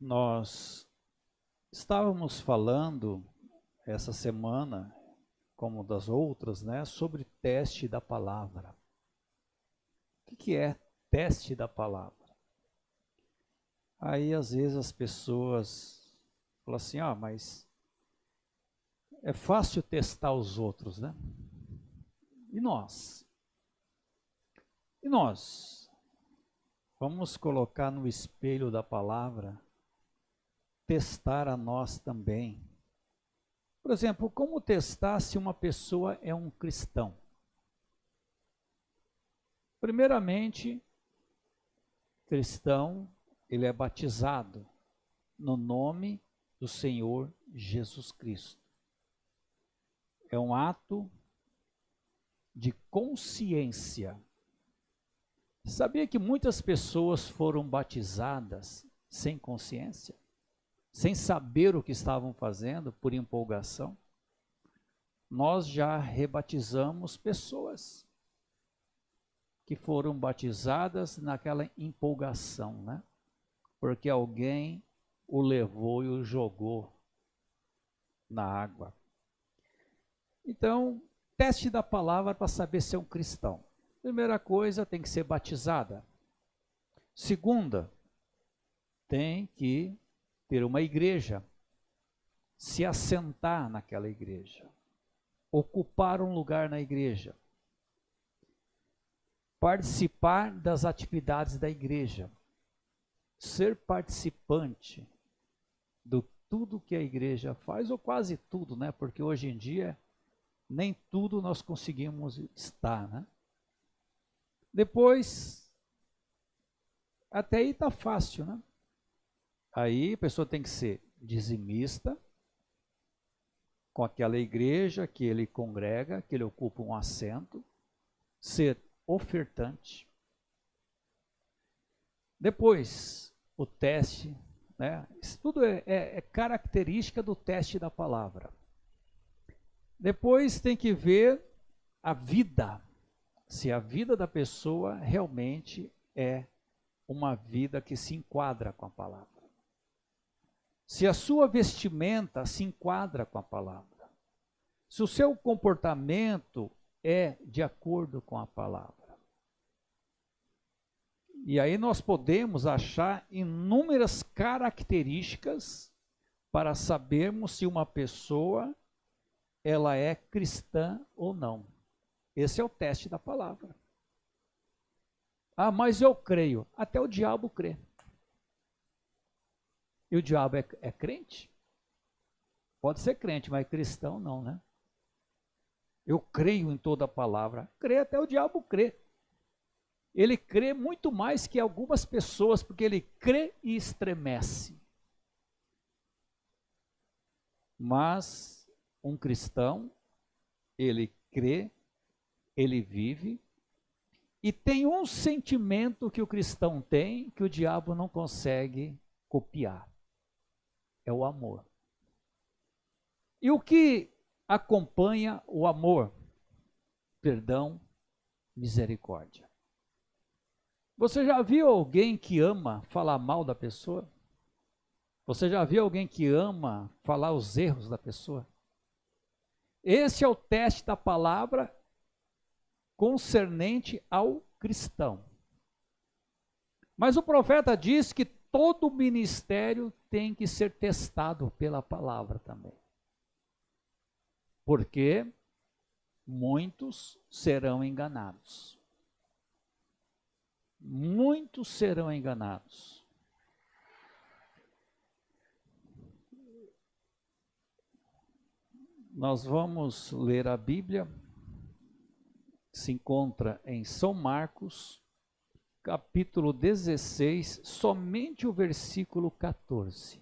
Nós estávamos falando essa semana, como das outras, né, sobre teste da palavra. O que é teste da palavra? Aí às vezes as pessoas falam assim, mas é fácil testar os outros, né? E nós? E nós? Vamos colocar no espelho da palavra, testar a nós também. Por exemplo, como testar se uma pessoa é um cristão? Primeiramente, cristão, ele é batizado no nome do Senhor Jesus Cristo. É um ato de consciência. Sabia que muitas pessoas foram batizadas sem consciência? Sem saber o que estavam fazendo, por empolgação? Nós já rebatizamos pessoas que foram batizadas naquela empolgação, né? Porque alguém o levou e o jogou na água. Então, teste da palavra para saber se é um cristão. Primeira coisa, tem que ser batizada. Segunda, tem que ter uma igreja, se assentar naquela igreja, ocupar um lugar na igreja, participar das atividades da igreja, ser participante do tudo que a igreja faz, ou quase tudo, né? Porque hoje em dia nem tudo nós conseguimos estar, né? Depois, até aí está fácil, né? Aí a pessoa tem que ser dizimista, com aquela igreja que ele congrega, que ele ocupa um assento, ser ofertante. Depois, o teste, né? Isso tudo é característica do teste da palavra. Depois tem que ver a vida, se a vida da pessoa realmente é uma vida que se enquadra com a palavra. Se a sua vestimenta se enquadra com a palavra. Se o seu comportamento é de acordo com a palavra. E aí nós podemos achar inúmeras características para sabermos se uma pessoa ela é cristã ou não. Esse é o teste da palavra. Mas eu creio. Até o diabo crê. E o diabo é crente? Pode ser crente, mas cristão não, né? Eu creio em toda a palavra. Crê, até o diabo crê. Ele crê muito mais que algumas pessoas, porque ele crê e estremece. Mas um cristão, ele crê, ele vive, e tem um sentimento que o cristão tem, que o diabo não consegue copiar. É o amor. E o que acompanha o amor? Perdão, misericórdia. Você já viu alguém que ama falar mal da pessoa? Você já viu alguém que ama falar os erros da pessoa? Esse é o teste da palavra concernente ao cristão. Mas o profeta diz que todo ministério tem que ser testado pela palavra também. Porque muitos serão enganados. Muitos serão enganados. Nós vamos ler a Bíblia, se encontra em São Marcos, capítulo 16, somente o versículo 14.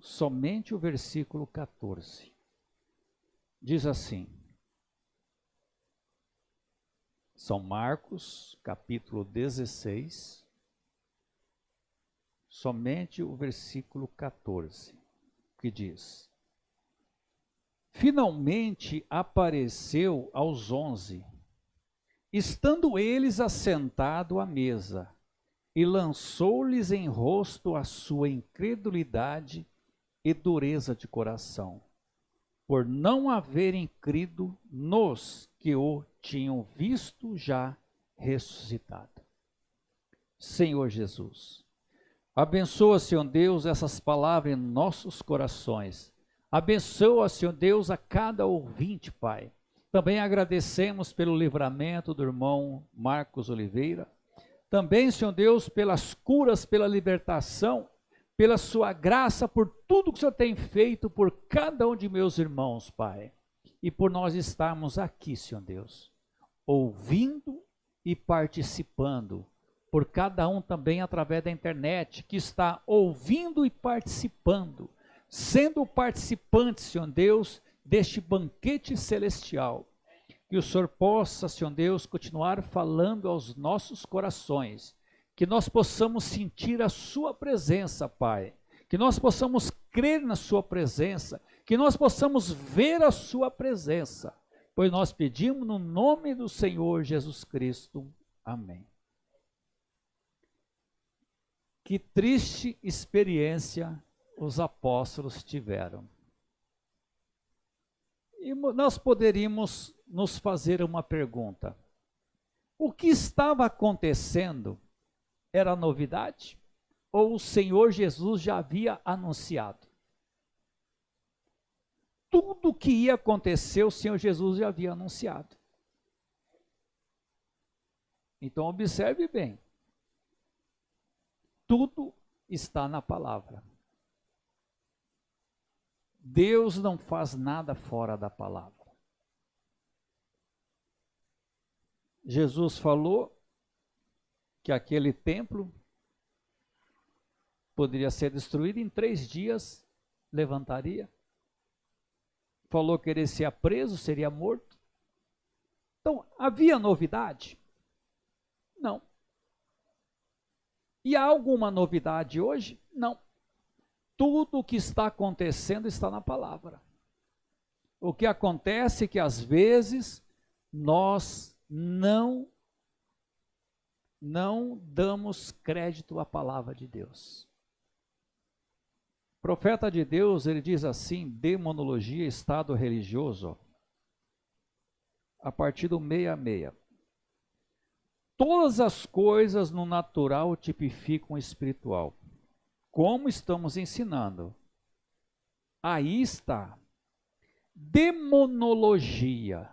Somente o versículo 14. Diz assim, São Marcos, capítulo 16, somente o versículo 14, que diz: Finalmente apareceu aos 11, estando eles assentados à mesa, e lançou-lhes em rosto a sua incredulidade e dureza de coração, por não haverem crido nos que o tinham visto já ressuscitado. Senhor Jesus, abençoa, Senhor Deus, essas palavras em nossos corações. Abençoa, Senhor Deus, a cada ouvinte, Pai. Também agradecemos pelo livramento do irmão Marcos Oliveira. Também, Senhor Deus, pelas curas, pela libertação, pela sua graça, por tudo que o Senhor tem feito por cada um de meus irmãos, Pai. E por nós estarmos aqui, Senhor Deus, ouvindo e participando. Por cada um também através da internet, que está ouvindo e participando, sendo participante, Senhor Deus, deste banquete celestial. Que o Senhor possa, Senhor Deus, continuar falando aos nossos corações, que nós possamos sentir a sua presença, Pai, que nós possamos crer na sua presença, que nós possamos ver a sua presença, pois nós pedimos no nome do Senhor Jesus Cristo. Amém. Que triste experiência os apóstolos tiveram. E nós poderíamos nos fazer uma pergunta: o que estava acontecendo era novidade? Ou o Senhor Jesus já havia anunciado? Tudo o que ia acontecer, o Senhor Jesus já havia anunciado. Então observe bem. Tudo está na palavra. Deus não faz nada fora da palavra. Jesus falou que aquele templo poderia ser destruído em 3 dias, levantaria. Falou que ele seria preso, seria morto. Então, havia novidade? Não. E há alguma novidade hoje? Não. Tudo o que está acontecendo está na palavra. O que acontece é que às vezes nós não damos crédito à palavra de Deus. O profeta de Deus, ele diz assim, demonologia, estado religioso, a partir do 66. Todas as coisas no natural tipificam o espiritual. Como estamos ensinando? Aí está. Demonologia.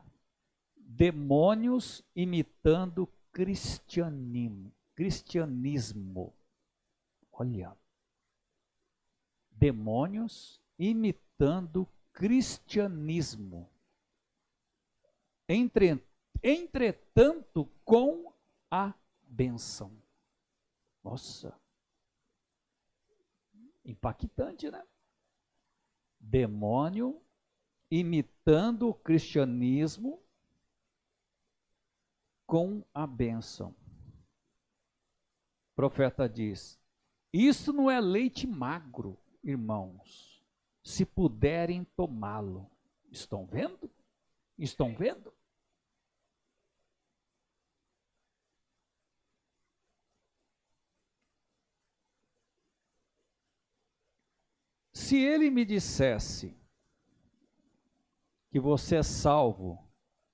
Demônios imitando cristianismo. Olha. Demônios imitando cristianismo. Entretanto, com a bênção. Nossa. Impactante, né? Demônio imitando o cristianismo com a bênção. O profeta diz: isso não é leite magro, irmãos, se puderem tomá-lo. Estão vendo? Estão vendo? Se ele me dissesse que você é salvo,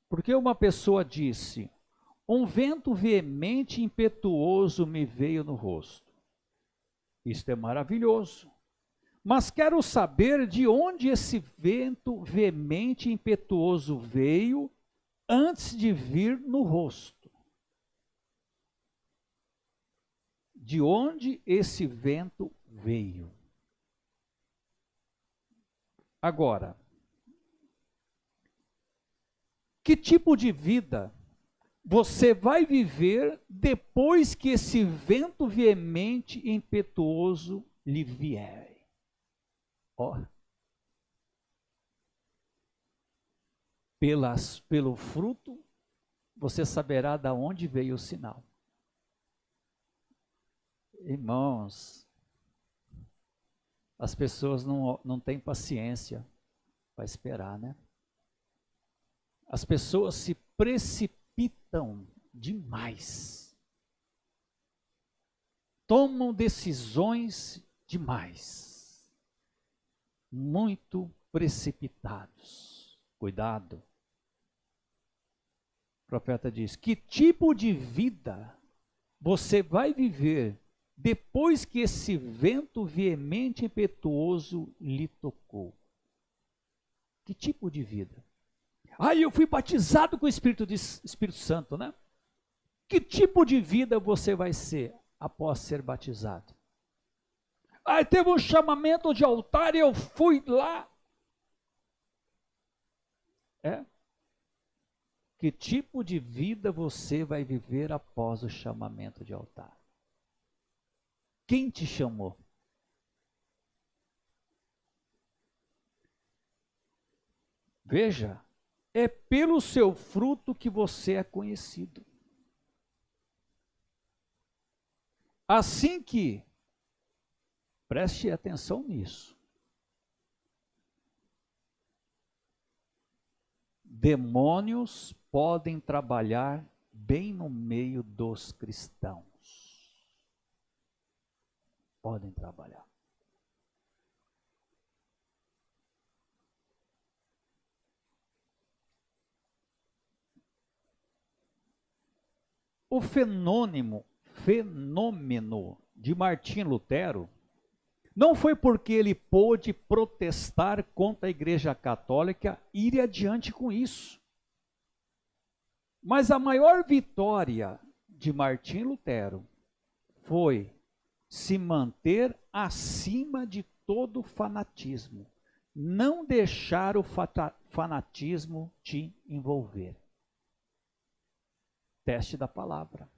porque uma pessoa disse, um vento veemente e impetuoso me veio no rosto. Isto é maravilhoso. Mas quero saber de onde esse vento veemente e impetuoso veio antes de vir no rosto. De onde esse vento veio? Agora, que tipo de vida você vai viver depois que esse vento veemente e impetuoso lhe vier? Ó, pelo fruto, você saberá de onde veio o sinal. Irmãos, as pessoas não têm paciência para esperar, né? As pessoas se precipitam demais. tomam decisões demais, muito precipitados. Cuidado. O profeta diz: que tipo de vida você vai viver depois que esse vento veemente e impetuoso lhe tocou? Que tipo de vida? Eu fui batizado com o Espírito Santo, né? Que tipo de vida você vai ser após ser batizado? Teve um chamamento de altar e eu fui lá. Que tipo de vida você vai viver após o chamamento de altar? Quem te chamou? Veja, é pelo seu fruto que você é conhecido. Assim que, preste atenção nisso, demônios podem trabalhar bem no meio dos cristãos. Podem trabalhar. O fenômeno de Martim Lutero não foi porque ele pôde protestar contra a Igreja Católica e ir adiante com isso. Mas a maior vitória de Martim Lutero foi se manter acima de todo fanatismo. Não deixar o fanatismo te envolver. Teste da palavra.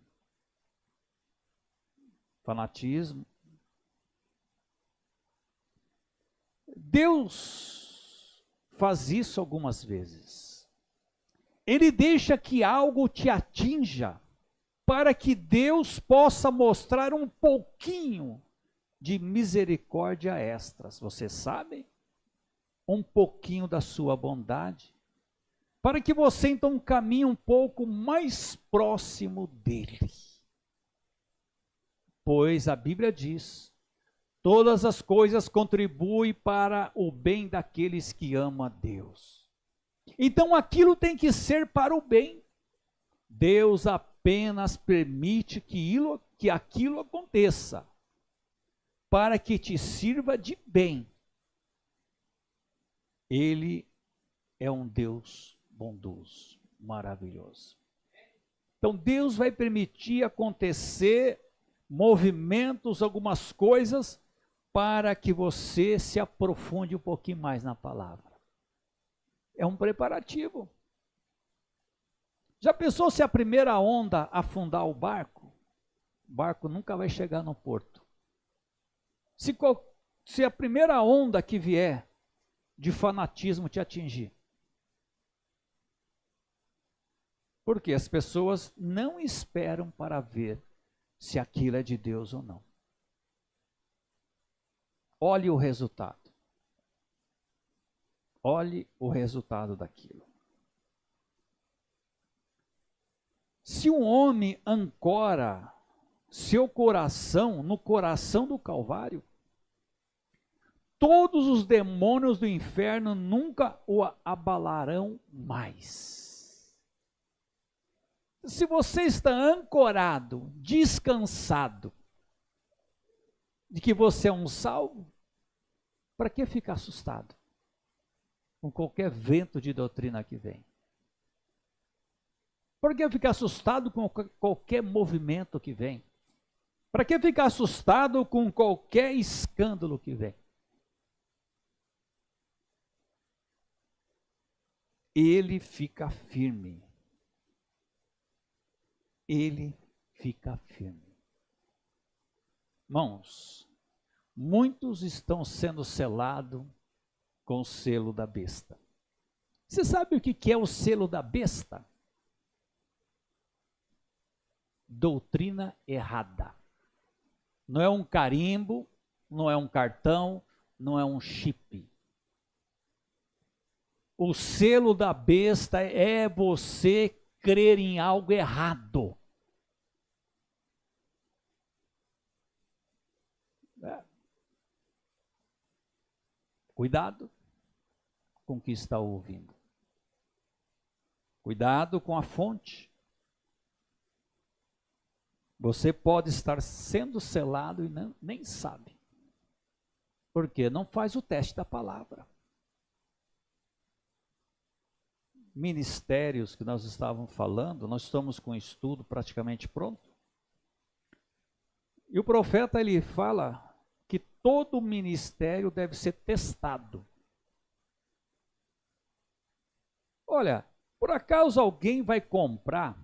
Fanatismo. Deus faz isso algumas vezes. Ele deixa que algo te atinja para que Deus possa mostrar um pouquinho de misericórdia extras. Você sabe? Um pouquinho da sua bondade. Para que você então caminhe um pouco mais próximo dele. Pois a Bíblia diz: todas as coisas contribuem para o bem daqueles que amam a Deus. Então aquilo tem que ser para o bem. Deus apenas permite que aquilo aconteça para que te sirva de bem. Ele é um Deus bondoso, maravilhoso. Então Deus vai permitir acontecer movimentos, algumas coisas, para que você se aprofunde um pouquinho mais na palavra. É um preparativo. Já pensou se a primeira onda afundar o barco nunca vai chegar no porto. Se a primeira onda que vier de fanatismo te atingir. Porque as pessoas não esperam para ver se aquilo é de Deus ou não. Olhe o resultado. Olhe o resultado daquilo. Se um homem ancora seu coração no coração do Calvário, todos os demônios do inferno nunca o abalarão mais. Se você está ancorado, descansado, de que você é um salvo, para que ficar assustado com qualquer vento de doutrina que vem? Por que ficar assustado com qualquer movimento que vem? Para que ficar assustado com qualquer escândalo que vem? Ele fica firme. Ele fica firme. Irmãos, muitos estão sendo selados com o selo da besta. Você sabe o que é o selo da besta? Doutrina errada. Não é um carimbo, não é um cartão, não é um chip. O selo da besta é você crer em algo errado. Cuidado com o que está ouvindo. Cuidado com a fonte. Você pode estar sendo selado e nem sabe. Por quê? Não faz o teste da palavra. Ministérios que nós estávamos falando, nós estamos com o estudo praticamente pronto. E o profeta, ele fala que todo ministério deve ser testado. Olha, por acaso alguém vai comprar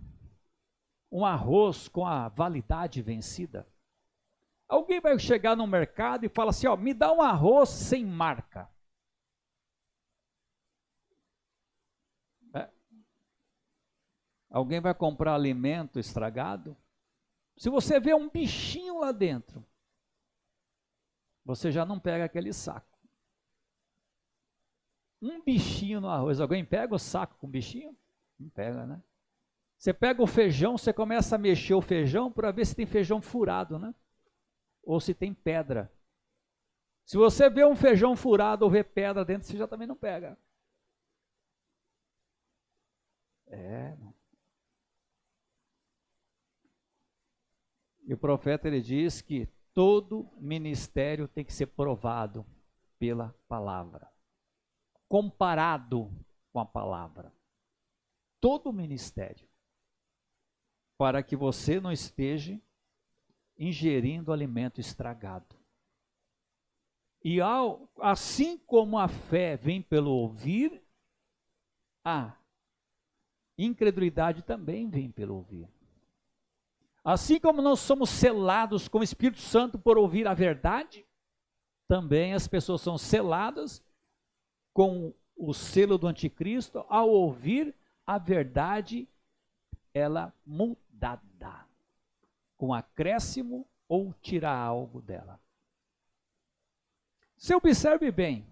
um arroz com a validade vencida? Alguém vai chegar no mercado e fala assim, ó, me dá um arroz sem marca. Alguém vai comprar alimento estragado? Se você vê um bichinho lá dentro, você já não pega aquele saco. Um bichinho no arroz, alguém pega o saco com bichinho? Não pega, né? Você pega o feijão, você começa a mexer o feijão para ver se tem feijão furado, né? Ou se tem pedra. Se você vê um feijão furado ou vê pedra dentro, você já também não pega. E o profeta, ele diz que todo ministério tem que ser provado pela palavra, comparado com a palavra. Todo ministério, para que você não esteja ingerindo alimento estragado. E assim como a fé vem pelo ouvir, a incredulidade também vem pelo ouvir. Assim como nós somos selados com o Espírito Santo por ouvir a verdade, também as pessoas são seladas com o selo do anticristo ao ouvir a verdade, ela mudada, com acréscimo ou tirar algo dela. Se observe bem,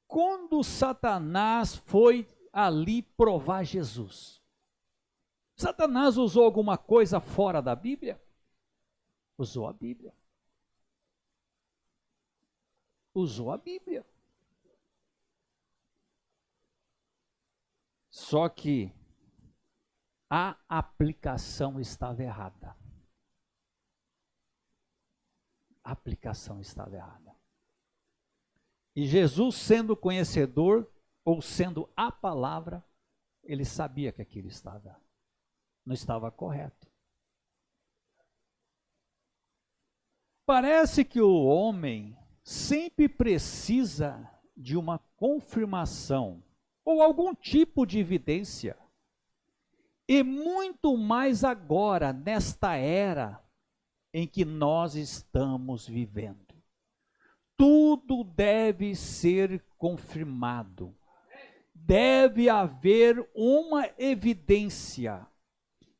quando Satanás foi ali provar Jesus, Satanás usou alguma coisa fora da Bíblia? Usou a Bíblia. Usou a Bíblia. Só que a aplicação estava errada. A aplicação estava errada. E Jesus, sendo conhecedor, ou sendo a palavra, ele sabia que aquilo não estava correto. Parece que o homem sempre precisa de uma confirmação ou algum tipo de evidência. E muito mais agora, nesta era em que nós estamos vivendo. Tudo deve ser confirmado. Deve haver uma evidência.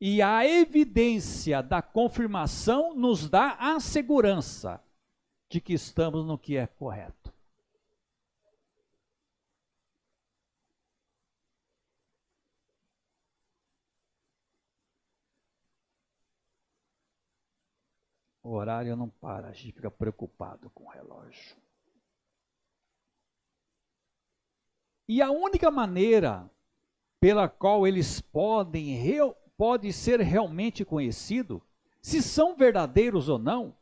E a evidência da confirmação nos dá a segurança de que estamos no que é correto. O horário não para, a gente fica preocupado com o relógio. E a única maneira pela qual eles pode ser realmente conhecido, se são verdadeiros ou não,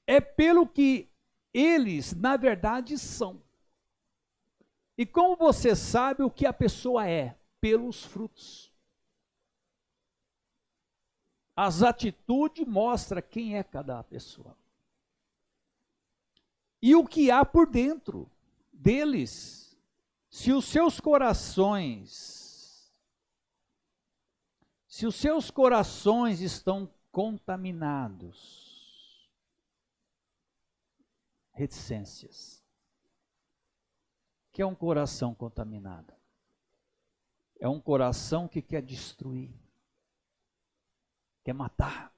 é pelo que eles, na verdade, são. E como você sabe o que a pessoa é? Pelos frutos. As atitudes mostram quem é cada pessoa. E o que há por dentro deles. Se os seus corações estão contaminados, reticências. O que é um coração contaminado? É um coração que quer destruir, quer matar,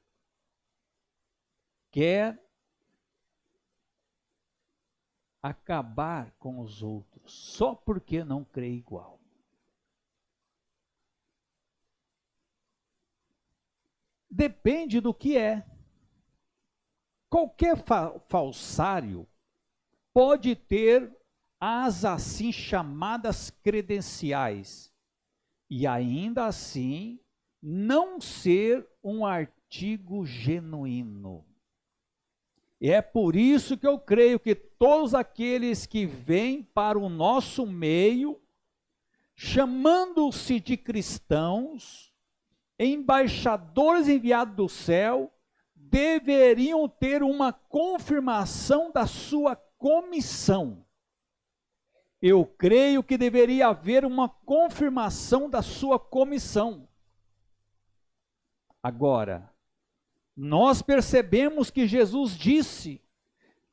quer acabar com os outros, só porque não crê igual. Depende do que é. Qualquer falsário pode ter as assim chamadas credenciais, e ainda assim não ser um artigo genuíno. E é por isso que eu creio que todos aqueles que vêm para o nosso meio, chamando-se de cristãos, embaixadores enviados do céu, deveriam ter uma confirmação da sua comissão. Eu creio que deveria haver uma confirmação da sua comissão. Agora, nós percebemos que Jesus disse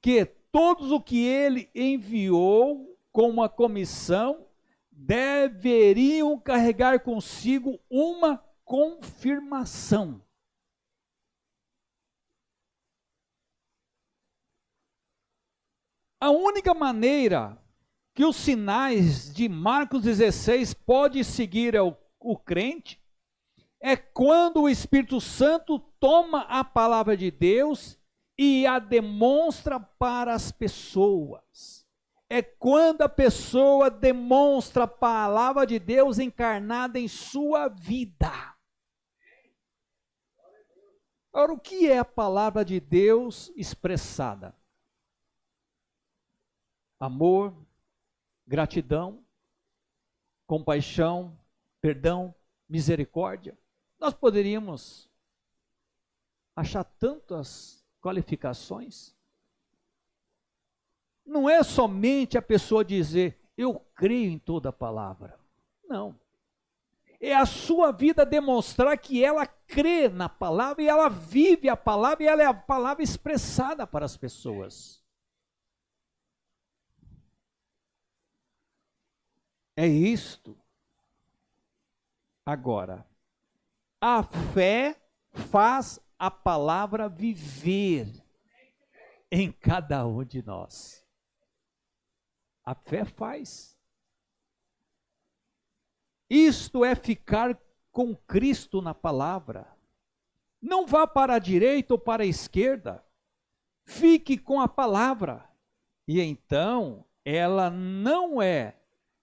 que todos o que ele enviou com uma comissão deveriam carregar consigo uma confirmação. A única maneira que os sinais de Marcos 16 pode seguir o crente é quando o Espírito Santo toma a palavra de Deus e a demonstra para as pessoas. É quando a pessoa demonstra a palavra de Deus encarnada em sua vida. Ora, o que é a palavra de Deus expressada? Amor, gratidão, compaixão, perdão, misericórdia. Nós poderíamos achar tantas qualificações. Não é somente a pessoa dizer, eu creio em toda a palavra. Não. É a sua vida demonstrar que ela crê na palavra e ela vive a palavra e ela é a palavra expressada para as pessoas. É isto. Agora, a fé faz a palavra viver em cada um de nós. A fé faz. Isto é ficar com Cristo na palavra. Não vá para a direita ou para a esquerda. Fique com a palavra. E então, ela não é,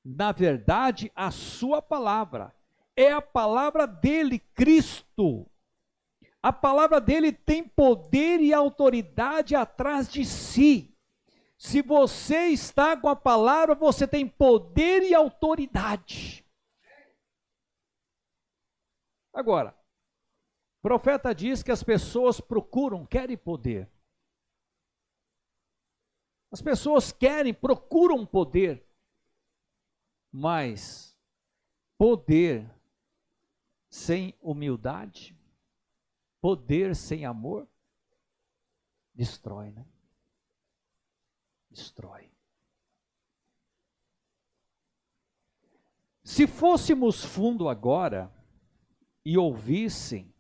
na verdade, a sua palavra. É a palavra dele, Cristo. A palavra dele tem poder e autoridade atrás de si. Se você está com a palavra, você tem poder e autoridade. Agora, o profeta diz que as pessoas querem poder. As pessoas procuram poder. Mas poder sem humildade, poder sem amor, destrói, né? Destrói. Se fôssemos fundo agora e ouvíssemos,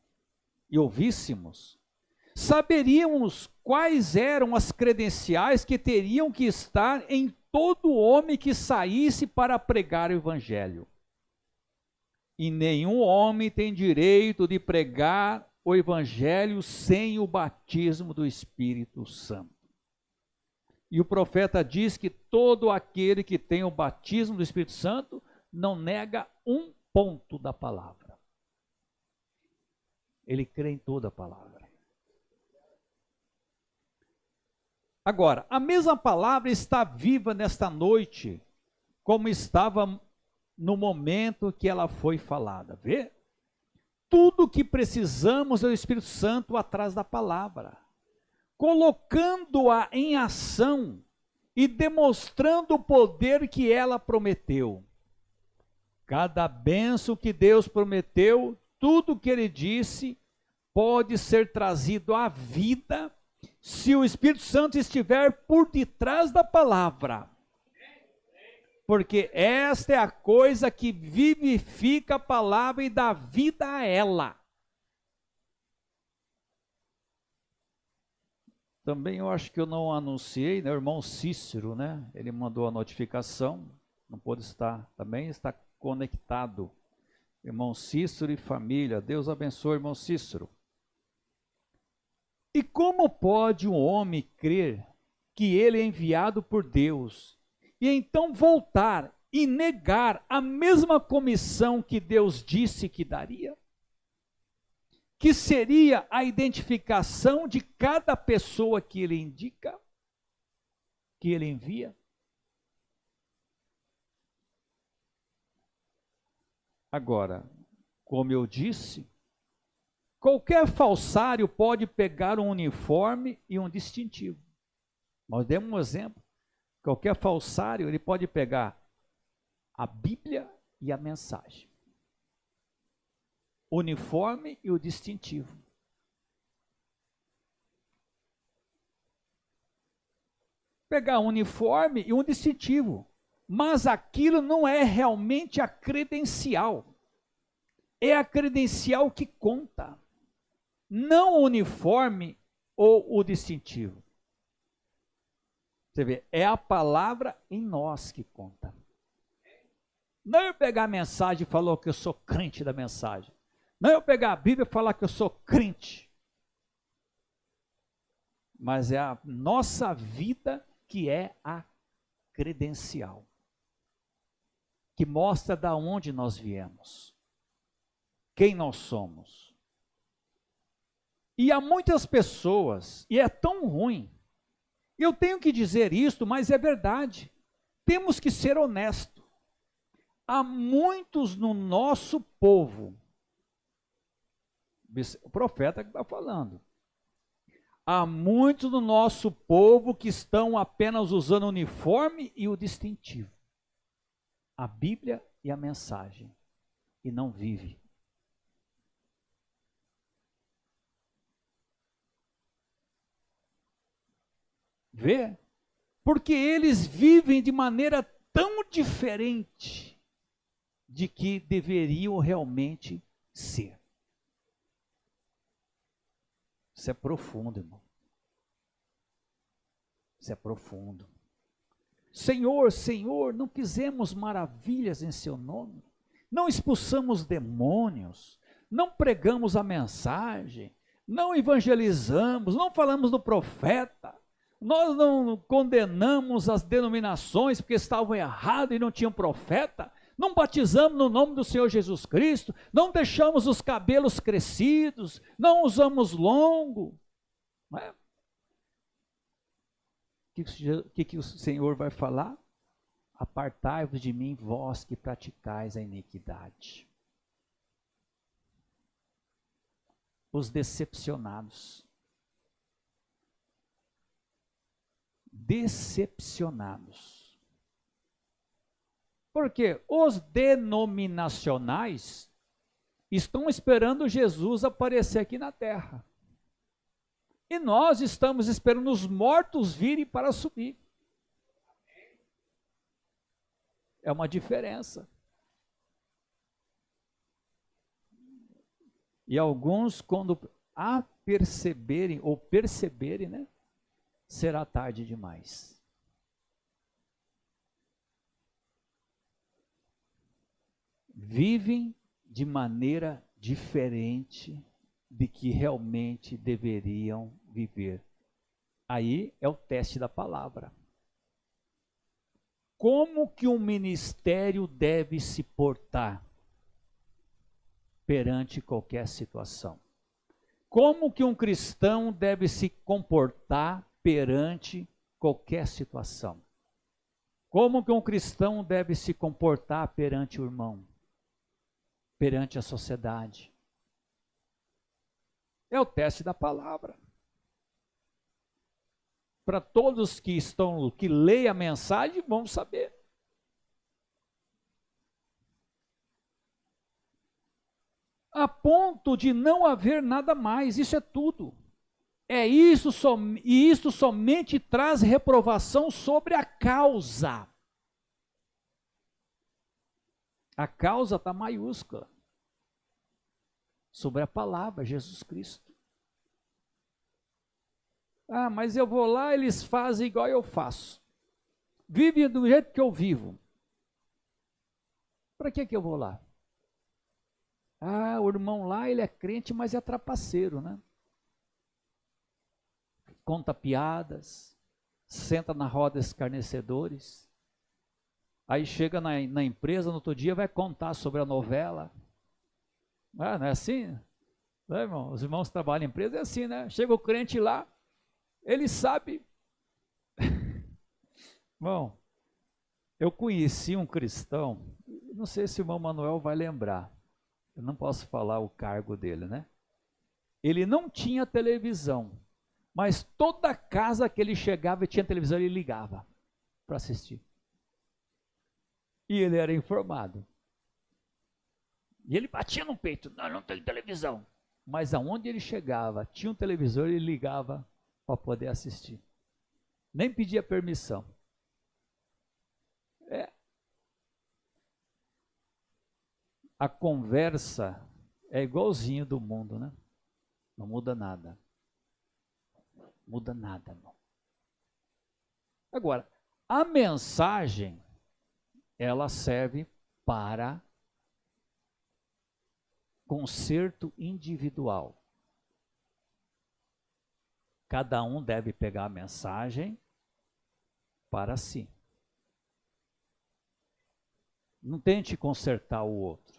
saberíamos quais eram as credenciais que teriam que estar em todo homem que saísse para pregar o evangelho. E nenhum homem tem direito de pregar o evangelho sem o batismo do Espírito Santo. E o profeta diz que todo aquele que tem o batismo do Espírito Santo não nega um ponto da palavra. Ele crê em toda a palavra. Agora, a mesma palavra está viva nesta noite, como estava no momento que ela foi falada. Vê? Tudo o que precisamos é o Espírito Santo atrás da palavra, colocando-a em ação e demonstrando o poder que ela prometeu. Cada bênção que Deus prometeu, tudo o que ele disse, pode ser trazido à vida se o Espírito Santo estiver por detrás da palavra. Porque esta é a coisa que vivifica a palavra e dá vida a ela. Também eu acho que eu não anunciei, né? O irmão Cícero, né? Ele mandou a notificação, não pôde estar, também está conectado. Irmão Cícero e família, Deus abençoe, irmão Cícero. E como pode um homem crer que ele é enviado por Deus e então voltar e negar a mesma comissão que Deus disse que daria? Que seria a identificação de cada pessoa que ele indica, que ele envia? Agora, como eu disse, qualquer falsário pode pegar um uniforme e um distintivo. Nós demos um exemplo. Qualquer falsário, ele pode pegar a Bíblia e a mensagem. O uniforme e o distintivo. Pegar um uniforme e um distintivo. Mas aquilo não é realmente a credencial. É a credencial que conta. Não o uniforme ou o distintivo. Você vê, é a palavra em nós que conta. Não eu pegar a mensagem e falar que eu sou crente da mensagem. Não eu pegar a Bíblia e falar que eu sou crente. Mas é a nossa vida que é a credencial. Que mostra da onde nós viemos. Quem nós somos. E há muitas pessoas, e é tão ruim, eu tenho que dizer isto, mas é verdade, temos que ser honestos. Há muitos no nosso povo, o profeta que está falando, há muitos no nosso povo que estão apenas usando o uniforme e o distintivo, a Bíblia e a mensagem, e não vive. Vê? Porque eles vivem de maneira tão diferente de que deveriam realmente ser. Isso é profundo, irmão. Isso é profundo. Senhor, Senhor, não fizemos maravilhas em seu nome? Não expulsamos demônios? Não pregamos a mensagem? Não evangelizamos? Não falamos do profeta? Nós não condenamos as denominações porque estavam erradas e não tinham profeta? Não batizamos no nome do Senhor Jesus Cristo? Não deixamos os cabelos crescidos? Não usamos longo? Não é? O que o Senhor vai falar? Apartai-vos de mim, vós que praticais a iniquidade. Os decepcionados. Decepcionados. Porque os denominacionais estão esperando Jesus aparecer aqui na terra. E nós estamos esperando os mortos virem para subir. É uma diferença. E alguns, quando perceberem, né? Será tarde demais. Vivem de maneira diferente de que realmente deveriam viver. Aí é o teste da palavra. Como que um ministério deve se portar perante qualquer situação? Como que um cristão deve se comportar perante qualquer situação? Como que um cristão deve se comportar perante o irmão? Perante a sociedade? É o teste da palavra. Para todos que leem a mensagem, vão saber. A ponto de não haver nada mais, isso é tudo. E isso somente traz reprovação sobre a causa. A causa está maiúscula. Sobre a palavra, Jesus Cristo. Ah, mas eu vou lá, eles fazem igual eu faço. Vivem do jeito que eu vivo. Para que eu vou lá? Ah, o irmão lá, ele é crente, mas é trapaceiro, né? Conta piadas, senta na roda escarnecedores, Aí chega na empresa, no outro dia vai contar sobre a novela. Não é assim? Não é, irmão? Os irmãos que trabalham em empresa é assim, né? Chega o crente lá, ele sabe. Bom, eu conheci um cristão, não sei se o irmão Manuel vai lembrar, eu não posso falar o cargo dele, né? Ele não tinha televisão, mas toda casa que ele chegava e tinha televisão, ele ligava para assistir. E ele era informado. E ele batia no peito, não tem televisão. Mas aonde ele chegava, tinha um televisor, ele ligava para poder assistir. Nem pedia permissão. A conversa é igualzinho do mundo, né? Não muda nada. Muda nada, não. Agora, a mensagem, ela serve para conserto individual. Cada um deve pegar a mensagem para si. Não tente consertar o outro.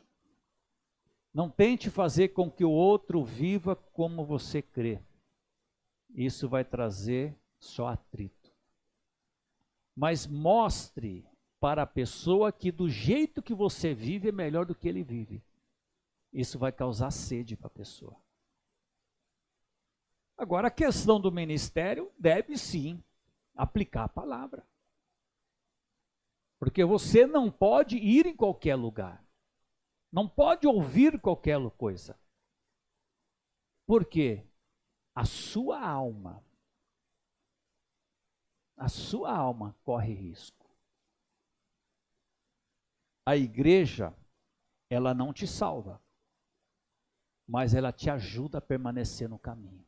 Não tente fazer com que o outro viva como você crê. Isso vai trazer só atrito. Mas mostre para a pessoa que do jeito que você vive é melhor do que ele vive. Isso vai causar sede para a pessoa. Agora, a questão do ministério deve sim aplicar a palavra. Porque você não pode ir em qualquer lugar. Não pode ouvir qualquer coisa. Por quê? A sua alma corre risco. A igreja, ela não te salva, mas ela te ajuda a permanecer no caminho.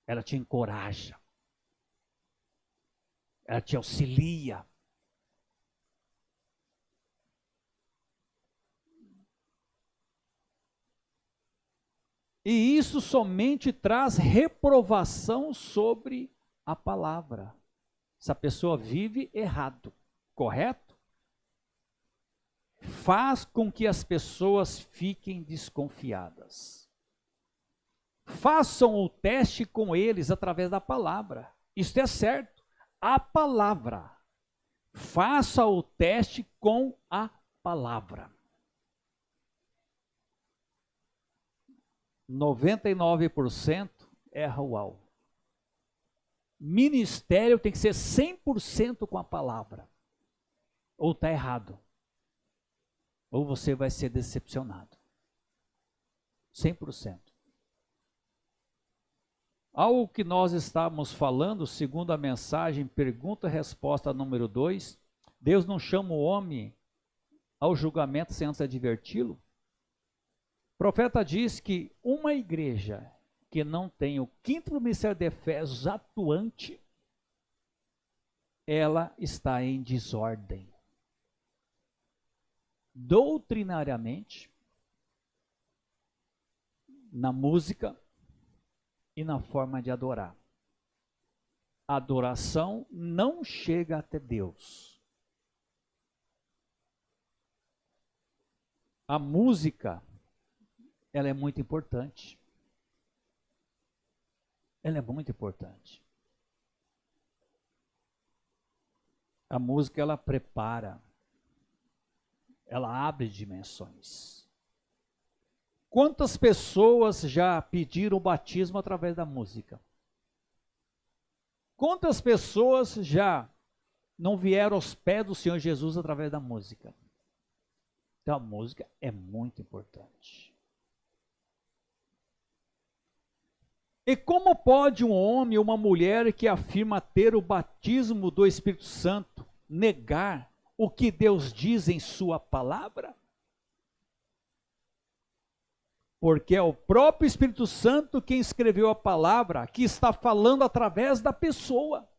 Ela te encoraja. Ela te auxilia. E isso somente traz reprovação sobre a palavra. Essa pessoa vive errado, correto? Faz com que as pessoas fiquem desconfiadas. Façam o teste com eles através da palavra. Isso é certo. A palavra. Faça o teste com a palavra. 99% erra o alvo. Ministério tem que ser 100% com a palavra. Ou está errado. Ou você vai ser decepcionado. 100%. Algo que nós estamos falando, segundo a mensagem, pergunta e resposta número 2, Deus não chama o homem ao julgamento sem antes adverti-lo. O profeta diz que uma igreja que não tem o quinto mistério de Efésios atuante, ela está em desordem. Doutrinariamente, na música e na forma de adorar. A adoração não chega até Deus. A música, ela é muito importante. Ela é muito importante. A música, ela prepara, ela abre dimensões. Quantas pessoas já pediram o batismo através da música? Quantas pessoas já não vieram aos pés do Senhor Jesus através da música? Então a música é muito importante. E como pode um homem ou uma mulher que afirma ter o batismo do Espírito Santo negar o que Deus diz em sua palavra? Porque é o próprio Espírito Santo quem escreveu a palavra, que está falando através da pessoa.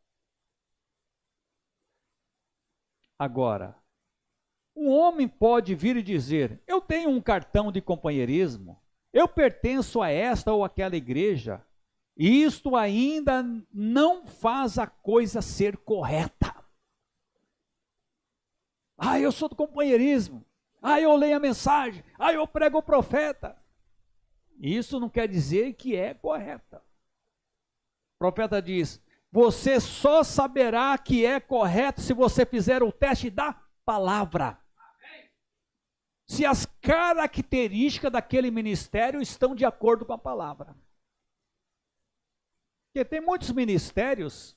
Agora, um homem pode vir e dizer, eu tenho um cartão de companheirismo, eu pertenço a esta ou aquela igreja, e isto ainda não faz a coisa ser correta. Ah, eu sou do companheirismo. Ah, eu leio a mensagem. Ah, eu prego o profeta. Isso não quer dizer que é correta. O profeta diz: você só saberá que é correto se você fizer o teste da palavra. Se as características daquele ministério estão de acordo com a palavra. Porque tem muitos ministérios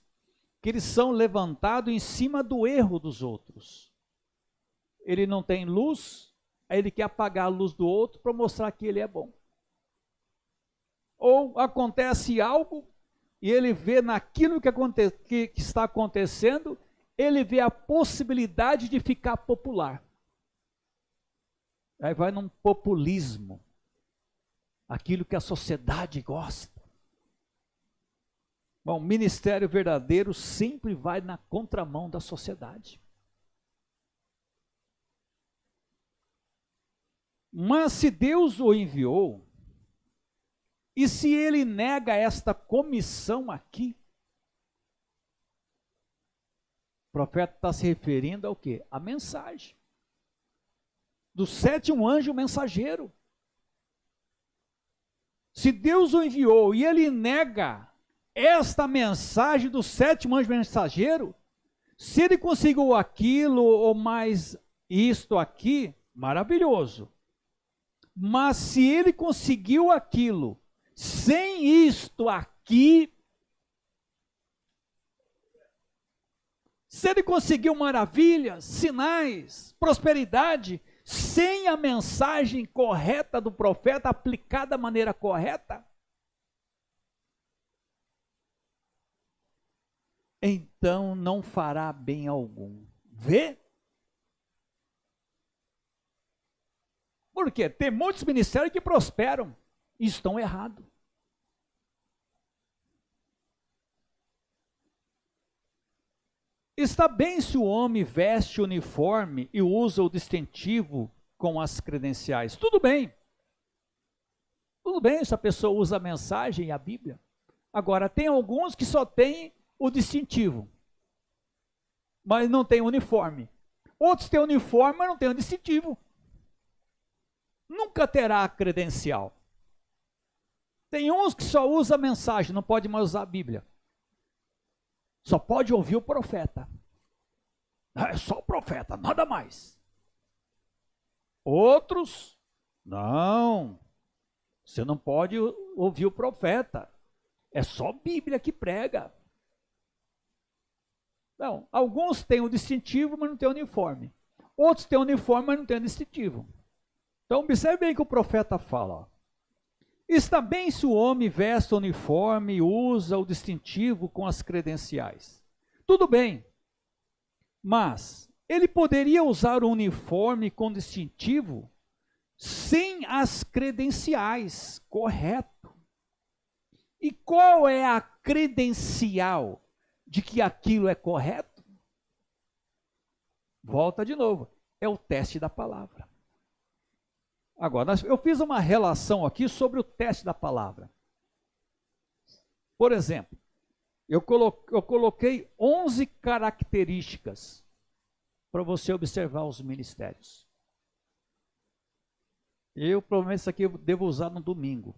que eles são levantados em cima do erro dos outros. Ele não tem luz, aí ele quer apagar a luz do outro para mostrar que ele é bom. Ou acontece algo e ele vê naquilo que está acontecendo, ele vê a possibilidade de ficar popular. Aí vai num populismo, aquilo que a sociedade gosta. Bom, o ministério verdadeiro sempre vai na contramão da sociedade. Mas se Deus o enviou, e se ele nega esta comissão aqui, o profeta está se referindo ao quê? A mensagem. Do sétimo anjo mensageiro. Se Deus o enviou e ele nega esta mensagem do sétimo anjo mensageiro, se ele conseguiu aquilo ou mais isto aqui, maravilhoso. Mas se ele conseguiu aquilo sem isto aqui, se ele conseguiu maravilhas, sinais, prosperidade, sem a mensagem correta do profeta, aplicada da maneira correta, então não fará bem algum. Vê? Porque tem muitos ministérios que prosperam e estão errados. Está bem se o homem veste o uniforme e usa o distintivo com as credenciais. Tudo bem. Tudo bem se a pessoa usa a mensagem e a Bíblia. Agora, tem alguns que só têm o distintivo, mas não tem uniforme. Outros têm uniforme, mas não têm o distintivo. Nunca terá a credencial. Tem uns que só usam a mensagem, não pode mais usar a Bíblia. Só pode ouvir o profeta. É só o profeta, nada mais. Outros, não. Você não pode ouvir o profeta. É só a Bíblia que prega. Não, alguns têm o distintivo, mas não têm o uniforme. Outros têm o uniforme, mas não têm o distintivo. Então, observe bem o que o profeta fala. Ó. Está bem se o homem veste o uniforme e usa o distintivo com as credenciais. Tudo bem. Mas ele poderia usar o uniforme com distintivo sem as credenciais, correto? E qual é a credencial de que aquilo é correto? Volta de novo, é o teste da palavra. Agora, eu fiz uma relação aqui sobre o teste da palavra. Por exemplo, eu coloquei 11 características para você observar os ministérios. Eu, provavelmente, isso aqui eu devo usar no domingo.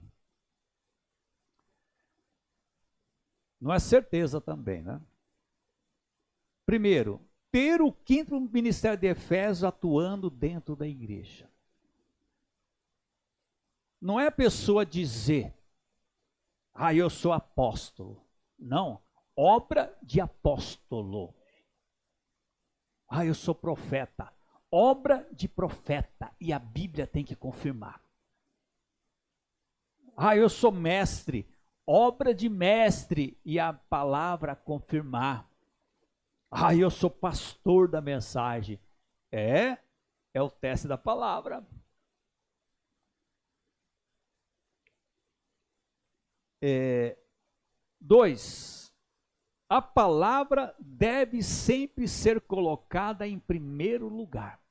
Não é certeza também, né? Primeiro, ter o quinto ministério de Efésios atuando dentro da igreja. Não é a pessoa dizer, eu sou apóstolo. Não, obra de apóstolo. Eu sou profeta. Obra de profeta. E a Bíblia tem que confirmar. Eu sou mestre. Obra de mestre. E a palavra confirmar. Eu sou pastor da mensagem. É o teste da palavra. 2. A palavra deve sempre ser colocada em primeiro lugar.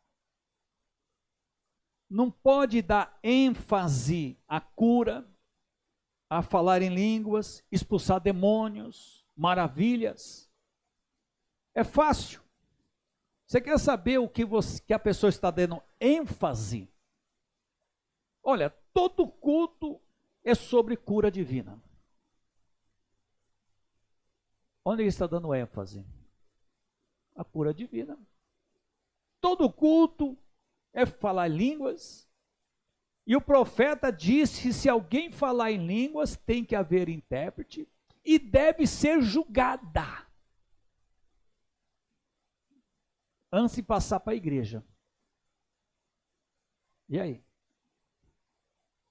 Não pode dar ênfase à cura, a falar em línguas, expulsar demônios, maravilhas. É fácil. Você quer saber o que, que a pessoa está dando ênfase? Olha, todo culto é sobre cura divina. Onde ele está dando ênfase? A cura divina. Todo culto é falar línguas. E o profeta disse que se alguém falar em línguas, tem que haver intérprete e deve ser julgada antes de passar para a igreja. E aí?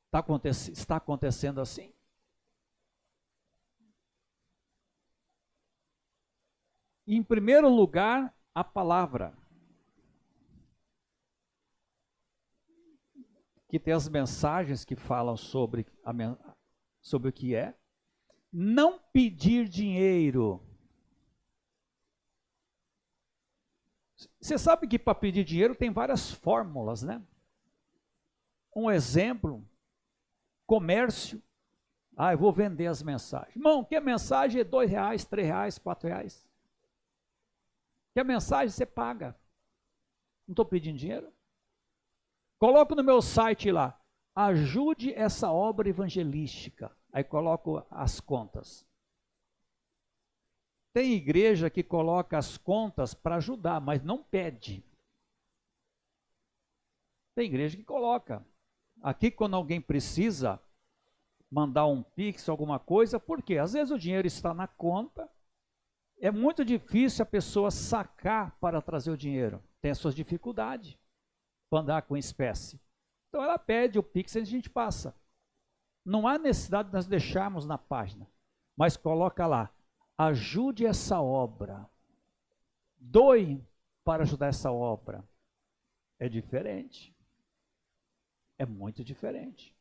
Está acontecendo assim? Em primeiro lugar, a palavra. Que tem as mensagens que falam sobre o que é. Não pedir dinheiro. Você sabe que para pedir dinheiro tem várias fórmulas, né? Um exemplo, comércio. Eu vou vender as mensagens. Irmão, que a mensagem é R$2, R$3, R$4. Que a mensagem você paga. Não estou pedindo dinheiro. Coloco no meu site lá, ajude essa obra evangelística. Aí coloco as contas. Tem igreja que coloca as contas para ajudar, mas não pede. Tem igreja que coloca. Aqui, quando alguém precisa mandar um Pix, alguma coisa, por quê? Às vezes o dinheiro está na conta, é muito difícil a pessoa sacar para trazer o dinheiro. Tem as suas dificuldades para andar com espécie. Então ela pede o Pix e a gente passa. Não há necessidade de nós deixarmos na página, mas coloca lá, ajude essa obra, doe para ajudar essa obra. É diferente. É muito diferente.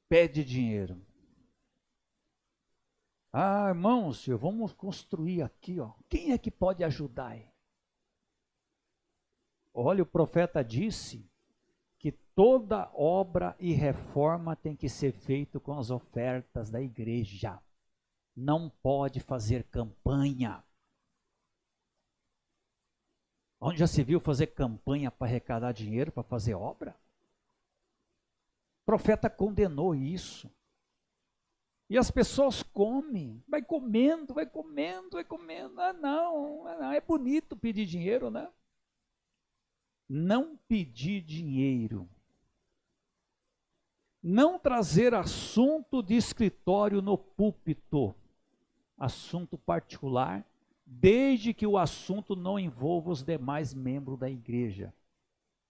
Pede dinheiro. Irmãos, vamos construir aqui, ó. Quem é que pode ajudar aí? Olha, o profeta disse que toda obra e reforma tem que ser feita com as ofertas da igreja. Não pode fazer campanha. Onde já se viu fazer campanha para arrecadar dinheiro, para fazer obra? O profeta condenou isso. E as pessoas comem, vai comendo, vai comendo, vai comendo. Não, é bonito pedir dinheiro, né? Não pedir dinheiro. Não trazer assunto de escritório no púlpito. Assunto particular, desde que o assunto não envolva os demais membros da igreja.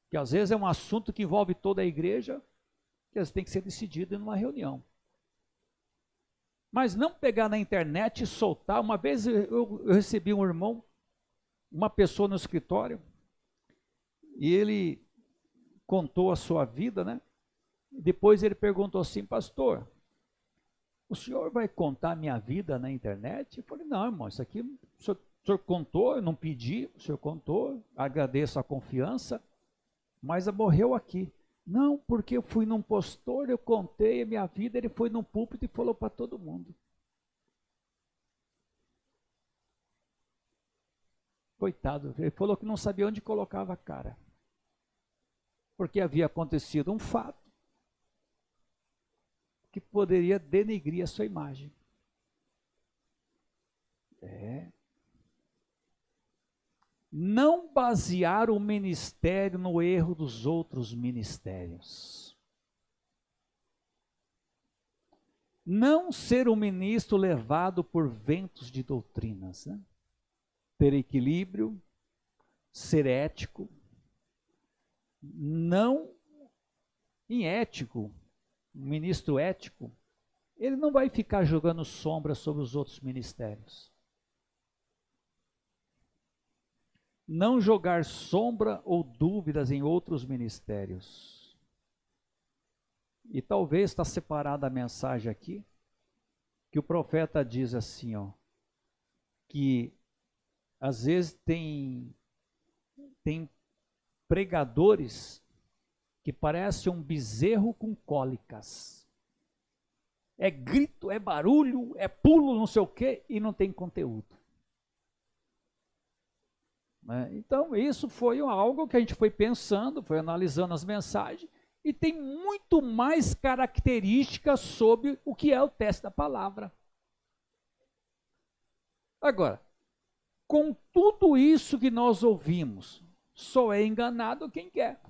Que às vezes é um assunto que envolve toda a igreja, que às vezes tem que ser decidido em uma reunião. Mas não pegar na internet e soltar. Uma vez eu recebi um irmão, uma pessoa no escritório, e ele contou a sua vida, né? Depois ele perguntou assim, pastor, o senhor vai contar a minha vida na internet? Eu falei, não, irmão, isso aqui o senhor contou, eu não pedi, o senhor contou, agradeço a confiança, mas morreu aqui. Não, porque eu fui num pastor, eu contei a minha vida, ele foi num púlpito e falou para todo mundo. Coitado, ele falou que não sabia onde colocava a cara. Porque havia acontecido um fato que poderia denegrir a sua imagem. Não basear o ministério no erro dos outros ministérios. Não ser um ministro levado por ventos de doutrinas, né? Ter equilíbrio, ser ético, não inético, um ministro ético, ele não vai ficar jogando sombra sobre os outros ministérios. Não jogar sombra ou dúvidas em outros ministérios. E talvez está separada a mensagem aqui, que o profeta diz assim, ó, que às vezes tem pregadores que parecem um bezerro com cólicas. É grito, é barulho, é pulo, não sei o quê, e não tem conteúdo. Então, isso foi algo que a gente foi pensando, foi analisando as mensagens, e tem muito mais características sobre o que é o teste da palavra. Agora, com tudo isso que nós ouvimos, só é enganado quem quer.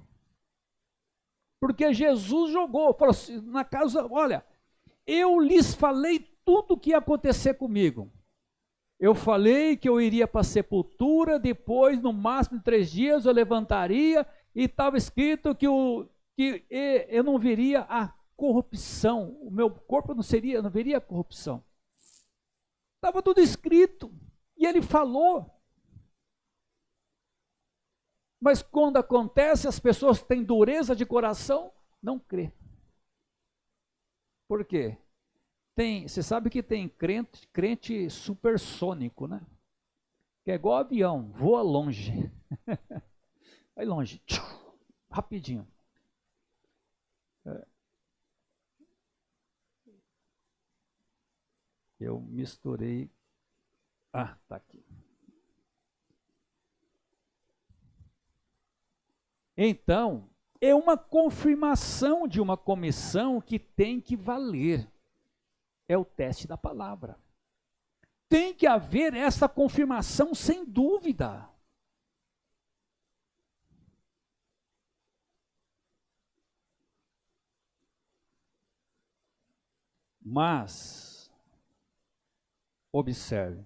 Porque Jesus jogou, falou assim, na casa, olha, eu lhes falei tudo o que ia acontecer comigo. Eu falei que eu iria para a sepultura, depois, no máximo de 3 dias, eu levantaria, e estava escrito que eu não veria a corrupção, o meu corpo não veria a corrupção. Estava tudo escrito, e ele falou. Mas quando acontece, as pessoas têm dureza de coração, não crê. Por quê? Você sabe que tem crente supersônico, né? Que é igual avião, voa longe. Vai longe, rapidinho. Eu misturei. Ah, tá aqui. Então, é uma confirmação de uma comissão que tem que valer. É o teste da palavra. Tem que haver essa confirmação sem dúvida. Mas, observe,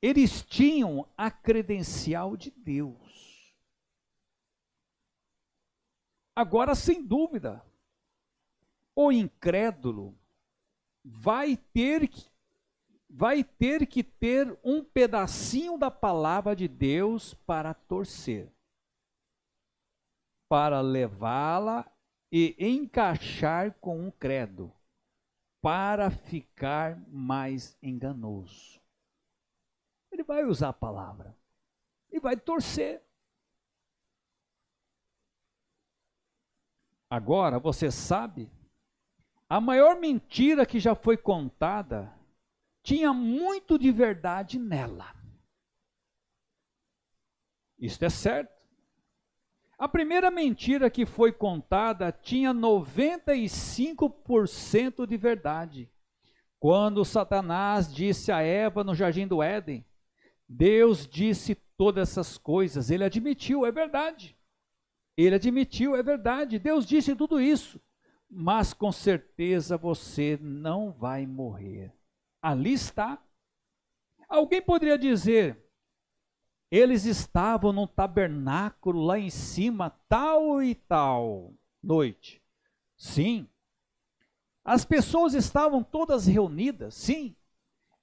eles tinham a credencial de Deus. Agora, sem dúvida, o incrédulo vai ter que ter um pedacinho da palavra de Deus para torcer, para levá-la e encaixar com um credo, para ficar mais enganoso. Ele vai usar a palavra e vai torcer. Agora, você sabe, a maior mentira que já foi contada tinha muito de verdade nela. Isso é certo. A primeira mentira que foi contada tinha 95% de verdade. Quando Satanás disse a Eva no jardim do Éden, Deus disse todas essas coisas, ele admitiu, é verdade. Ele admitiu, é verdade, Deus disse tudo isso. Mas com certeza você não vai morrer. Ali está. Alguém poderia dizer, eles estavam num tabernáculo lá em cima, tal e tal noite. Sim. As pessoas estavam todas reunidas, sim.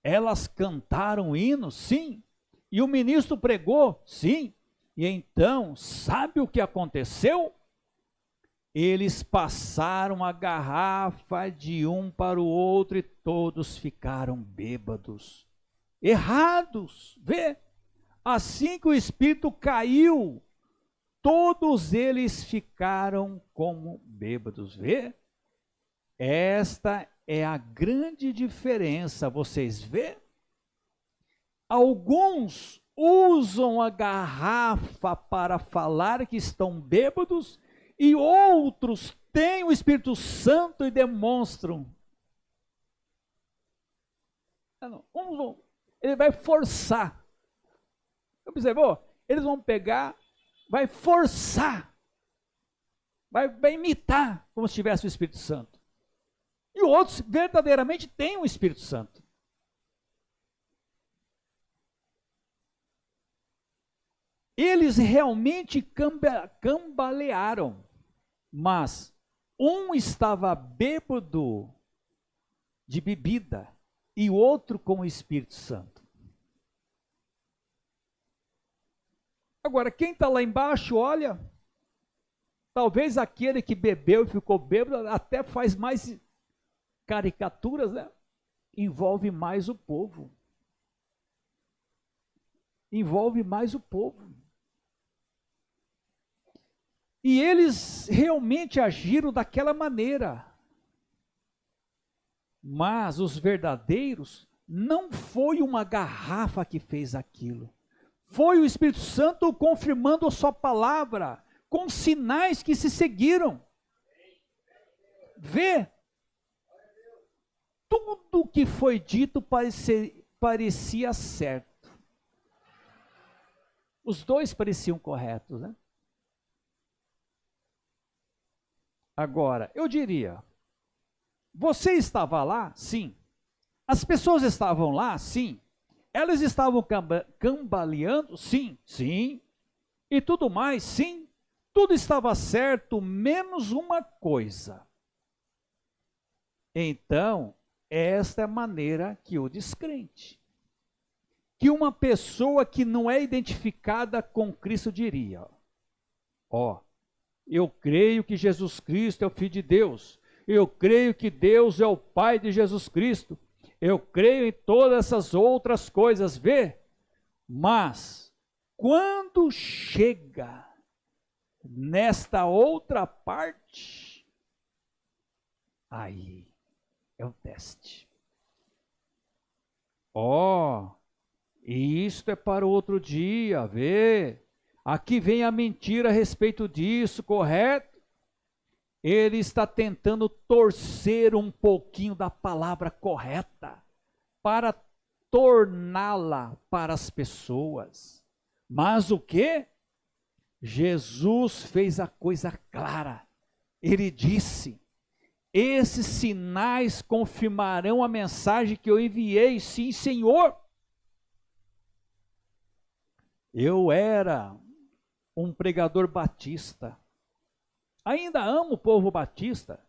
Elas cantaram hinos, sim. E o ministro pregou, sim. E então, sabe o que aconteceu? Eles passaram a garrafa de um para o outro e todos ficaram bêbados. Errados, vê? Assim que o Espírito caiu, todos eles ficaram como bêbados, vê? Esta é a grande diferença, vocês vê? Alguns usam a garrafa para falar que estão bêbados, e outros têm o Espírito Santo e demonstram. Ele vai forçar. Observou? Eles vão pegar, vai forçar, vai imitar como se tivesse o Espírito Santo. E outros verdadeiramente têm o Espírito Santo. Eles realmente cambalearam, mas um estava bêbado de bebida e o outro com o Espírito Santo. Agora, quem está lá embaixo, olha, talvez aquele que bebeu e ficou bêbado até faz mais caricaturas, né? Envolve mais o povo. Envolve mais o povo. E eles realmente agiram daquela maneira. Mas os verdadeiros, não foi uma garrafa que fez aquilo. Foi o Espírito Santo confirmando a sua palavra, com sinais que se seguiram. Vê, tudo que foi dito parecia certo. Os dois pareciam corretos, né? Agora, eu diria, você estava lá? Sim. As pessoas estavam lá? Sim. Elas estavam cambaleando? Sim. Sim. E tudo mais? Sim. Tudo estava certo, menos uma coisa. Então, esta é a maneira que o descrente, que uma pessoa que não é identificada com Cristo diria: ó, eu creio que Jesus Cristo é o Filho de Deus, eu creio que Deus é o Pai de Jesus Cristo, eu creio em todas essas outras coisas, vê? Mas, quando chega nesta outra parte, aí é o teste. Ó, isto é para outro dia, vê? Aqui vem a mentira a respeito disso, correto? Ele está tentando torcer um pouquinho da palavra correta para torná-la para as pessoas. Mas o quê? Jesus fez a coisa clara. Ele disse: esses sinais confirmarão a mensagem que eu enviei. Sim, Senhor. Eu era um pregador batista. Ainda amo o povo batista,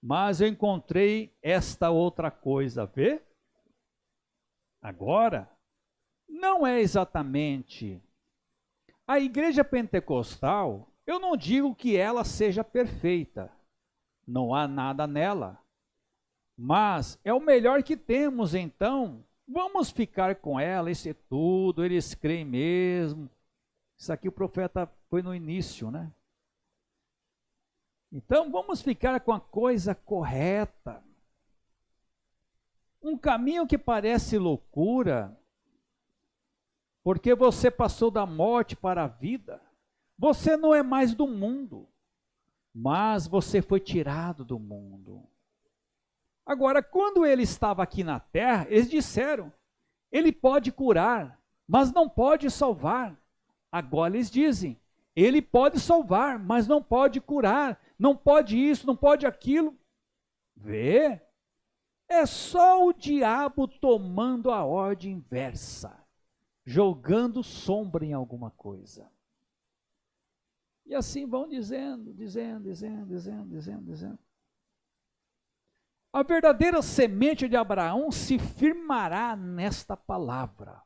mas eu encontrei esta outra coisa, vê? Agora, não é exatamente a igreja pentecostal, eu não digo que ela seja perfeita, não há nada nela, mas é o melhor que temos, então vamos ficar com ela, isso é tudo, eles creem mesmo. Isso aqui o profeta foi no início, né? Então vamos ficar com a coisa correta. Um caminho que parece loucura, porque você passou da morte para a vida. Você não é mais do mundo, mas você foi tirado do mundo. Agora, quando ele estava aqui na terra, eles disseram: ele pode curar, mas não pode salvar. Agora eles dizem: ele pode salvar, mas não pode curar, não pode isso, não pode aquilo. Vê? É só o diabo tomando a ordem inversa, jogando sombra em alguma coisa. E assim vão dizendo. A verdadeira semente de Abraão se firmará nesta palavra.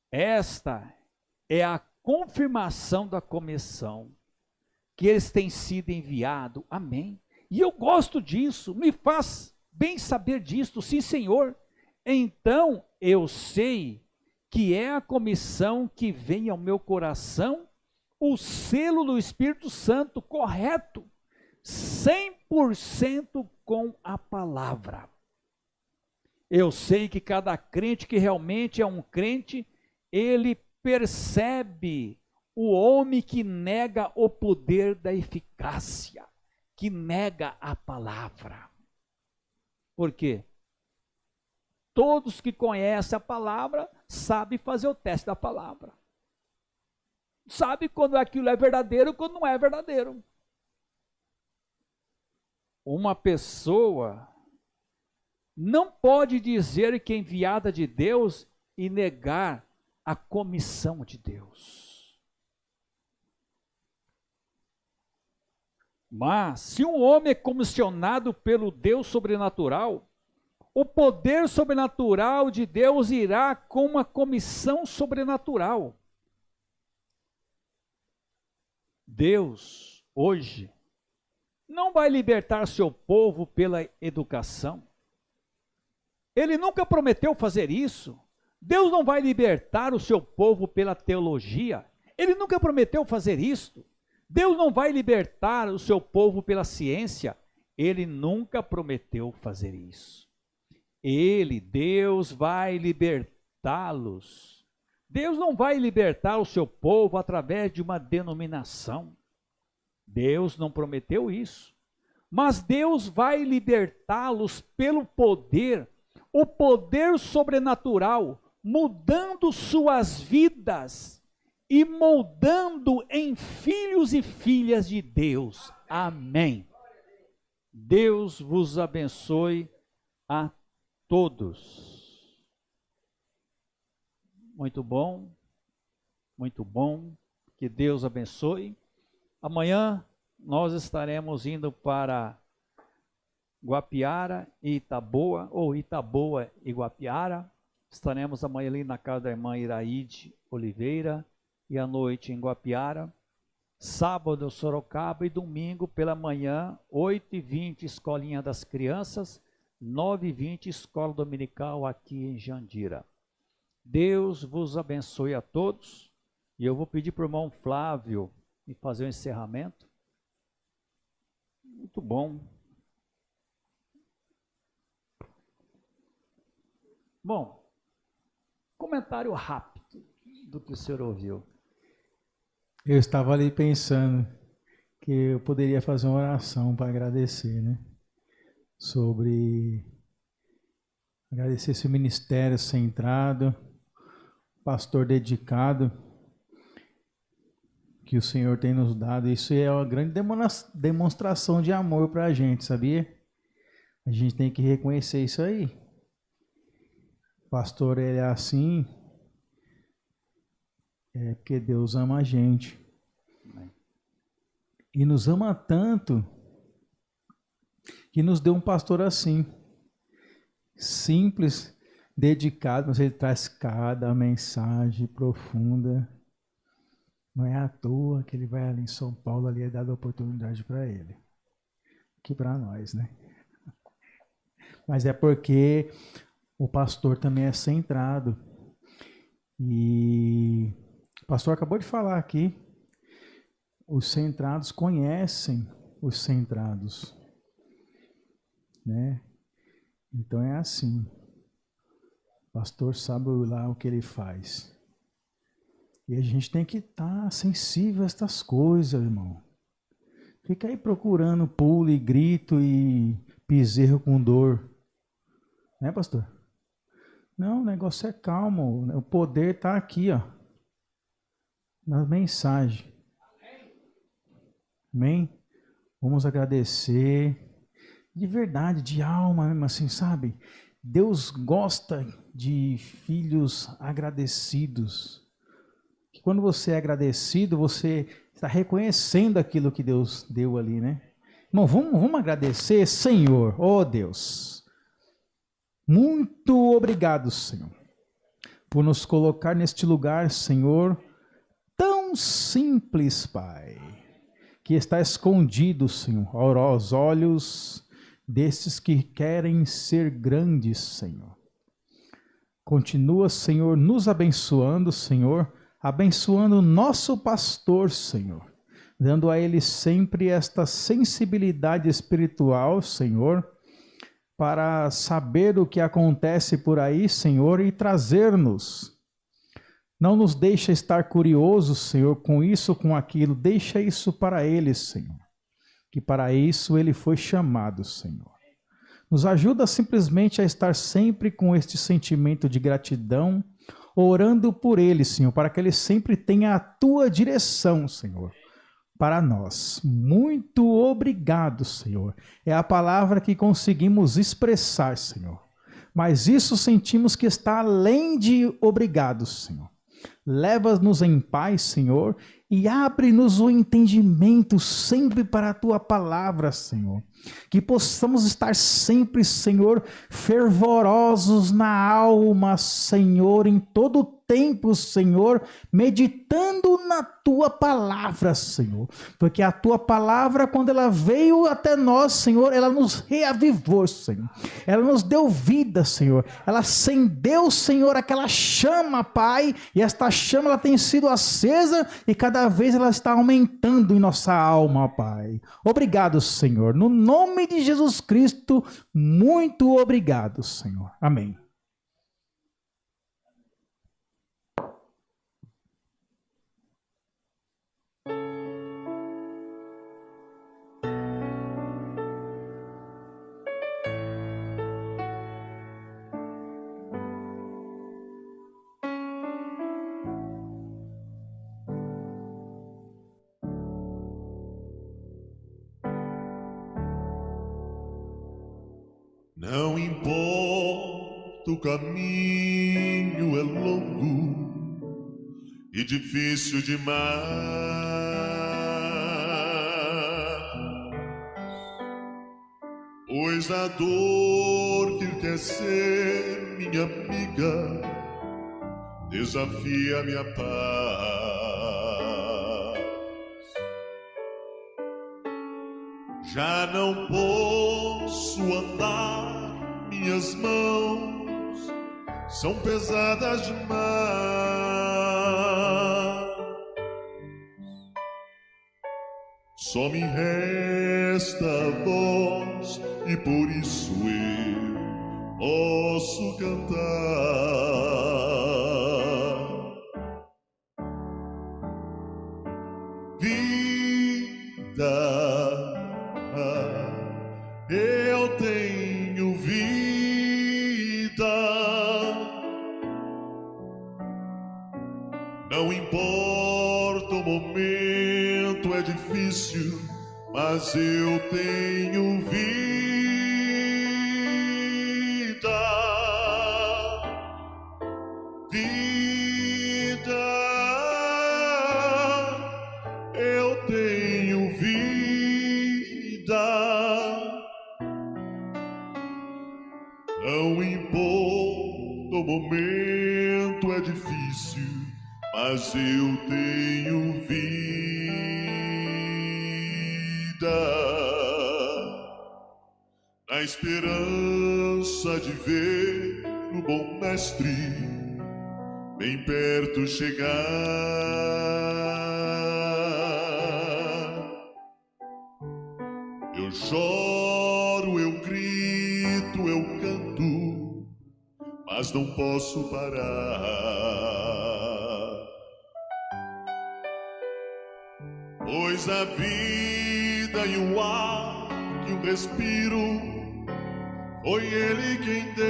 Esta é a confirmação da comissão, que eles têm sido enviados. Amém. E eu gosto disso, me faz bem saber disso, sim, Senhor. Então eu sei que é a comissão que vem ao meu coração, o selo do Espírito Santo, correto, 100% com a palavra. Eu sei que cada crente que realmente é um crente, ele percebe o homem que nega o poder da eficácia, que nega a palavra. Por quê? Todos que conhecem a palavra sabem fazer o teste da palavra. Sabe quando aquilo é verdadeiro e quando não é verdadeiro. Uma pessoa não pode dizer que é enviada de Deus e negar a comissão de Deus. Mas, se um homem é comissionado pelo Deus sobrenatural, o poder sobrenatural de Deus irá com uma comissão sobrenatural. Deus, hoje, não vai libertar seu povo pela educação. Ele nunca prometeu fazer isso. Deus não vai libertar o seu povo pela teologia. Ele nunca prometeu fazer isso. Deus não vai libertar o seu povo pela ciência. Ele nunca prometeu fazer isso. Deus vai libertá-los Deus não vai libertar o seu povo através de uma denominação. Deus não prometeu isso. Mas Deus vai libertá-los pelo poder, o poder sobrenatural, mudando suas vidas e moldando em filhos e filhas de Deus. Amém. Deus vos abençoe a todos. Muito bom, muito bom. Que Deus abençoe. Amanhã nós estaremos indo para Guapiara e Itaboa, ou Itaboa e Guapiara. Estaremos amanhã ali na casa da irmã Iraide Oliveira e à noite em Guapiara. Sábado, Sorocaba, e domingo pela manhã, 8h20, Escolinha das Crianças, 9h20, Escola Dominical aqui em Jandira. Deus vos abençoe a todos, e eu vou pedir para o irmão Flávio me fazer o encerramento. Muito bom. Bom, comentário rápido do que o senhor ouviu. Eu estava ali pensando que eu poderia fazer uma oração para agradecer, né? Agradecer esse ministério centrado, pastor dedicado, que o Senhor tem nos dado. Isso é uma grande demonstração de amor para a gente, sabia? A gente tem que reconhecer isso aí. O pastor, ele é assim, porque Deus ama a gente. E nos ama tanto que nos deu um pastor assim, simples, dedicado, mas ele traz cada mensagem profunda. Não é à toa que ele vai ali em São Paulo, ali é dada oportunidade para ele. Que para nós, né? Mas é porque o pastor também é centrado. E o pastor acabou de falar aqui, os centrados conhecem os centrados, né? Então é assim, o pastor sabe lá o que ele faz. E a gente tem que estar sensível a estas coisas, irmão. Fica aí procurando pulo e grito e bezerro com dor. Né, pastor? Não, o negócio é calmo. O poder está aqui, ó, na mensagem. Amém? Vamos agradecer. De verdade, de alma mesmo assim, sabe? Deus gosta de filhos agradecidos. Que quando você é agradecido, você está reconhecendo aquilo que Deus deu ali, né? Irmão, vamos agradecer, Senhor, oh Deus. Muito obrigado, Senhor, por nos colocar neste lugar, Senhor, tão simples, Pai, que está escondido, Senhor, aos olhos desses que querem ser grandes, Senhor. Continua, Senhor, nos abençoando, Senhor, abençoando o nosso pastor, Senhor, dando a ele sempre esta sensibilidade espiritual, Senhor, para saber o que acontece por aí, Senhor, e trazer-nos. Não nos deixa estar curiosos, Senhor, com isso, com aquilo. Deixa isso para ele, Senhor. Que para isso ele foi chamado, Senhor. Nos ajuda simplesmente a estar sempre com este sentimento de gratidão, orando por ele, Senhor, para que ele sempre tenha a tua direção, Senhor, para nós. Muito obrigado, Senhor. É a palavra que conseguimos expressar, Senhor. Mas isso sentimos que está além de obrigado, Senhor. Leva-nos em paz, Senhor, e abre-nos o entendimento sempre para a tua palavra, Senhor. Que possamos estar sempre, Senhor, fervorosos na alma, Senhor, em todo o tempo, Senhor, meditando na tua palavra, Senhor. Porque a tua palavra, quando ela veio até nós, Senhor, ela nos reavivou, Senhor. Ela nos deu vida, Senhor. Ela acendeu, Senhor, aquela chama, Pai, e esta chama ela tem sido acesa e cada vez ela está aumentando em nossa alma, Pai. Obrigado, Senhor. No nome de Jesus Cristo, muito obrigado, Senhor. Amém. Não importa, o caminho é longo e difícil demais, pois a dor que ele quer ser minha amiga desafia minha paz. Já não posso andar, minhas mãos são pesadas demais. Só me resta a voz e por isso eu posso cantar. Vida, eu tenho vida. Não importa o momento, é difícil, mas eu tenho vida. Vida, eu tenho vida. Não importa o momento, é difícil, mas eu tenho vida. Na esperança de ver o bom mestre bem perto chegar, eu choro, eu grito, eu canto, mas não posso parar, pois a vida e o ar que eu respiro foi Ele quem deu,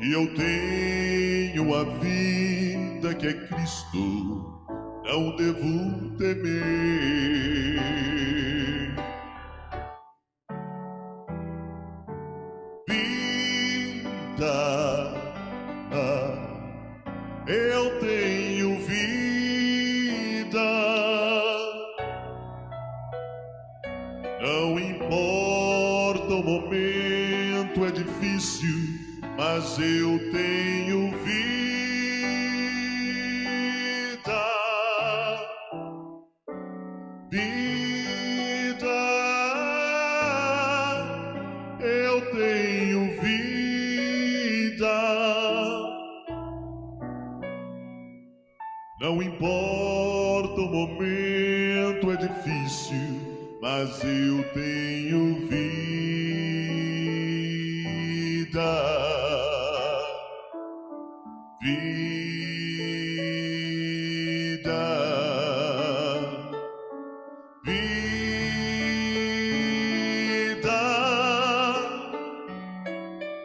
e eu tenho a vida que é Cristo, não devo temer. Vida, eu tenho vida. Não importa o momento, é difícil, mas eu tenho vida. Vida, eu tenho vida. Não importa o momento, é difícil, mas eu tenho vida. Vida, vida,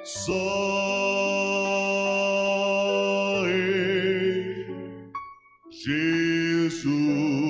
só em Jesus.